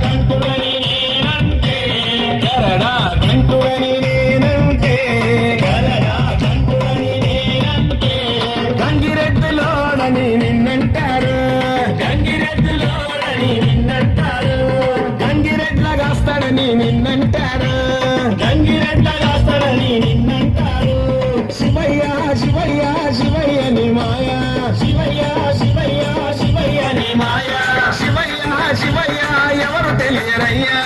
కంటుడని నేనంటే గరడా కంటుడని నేనంటే గరడా కంటుడని నేనంటే గంగిరెద్దులోడని నిన్నంటారు గంగిరెద్దులోడని నిన్నంటారు గంగిరెడ్లగాస్తాడని నిన్నంటారు గంగిరెడ్లగాస్తాడని నిన్నంటారు శివయ్య శివయ్య శివయ్య నీ మాయా శివయ్య శివయ్య శివయ్య నీ మాయా శివయ్య శివయ్య ఎవరు తెలియరయ్యా